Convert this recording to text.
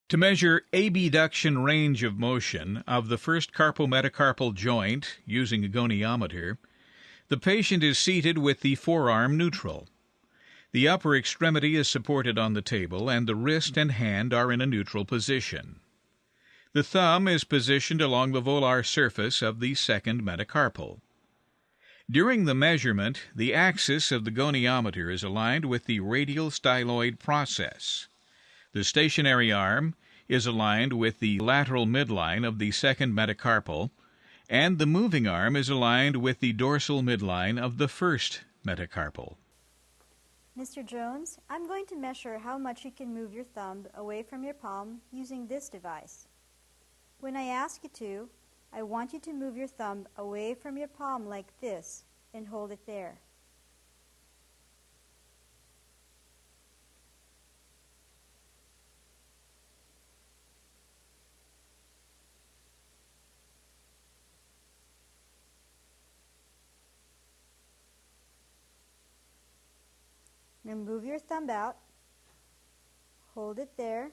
To measure abduction range of motion of the first carpometacarpal joint using a goniometer, the patient is seated with the forearm neutral. The upper extremity is supported on the table, and the wrist and hand are in a neutral position. The thumb is positioned along the volar surface of the second metacarpal. During the measurement, the axis of the goniometer is aligned with the radial styloid process. The stationary arm is aligned with the lateral midline of the second metacarpal, and the moving arm is aligned with the dorsal midline of the first metacarpal. Mr. Jones, I'm going to measure how much you can move your thumb away from your palm using this device. When I ask you to, I want you to move your thumb away from your palm like this and hold it there. Now move your thumb out, hold it there,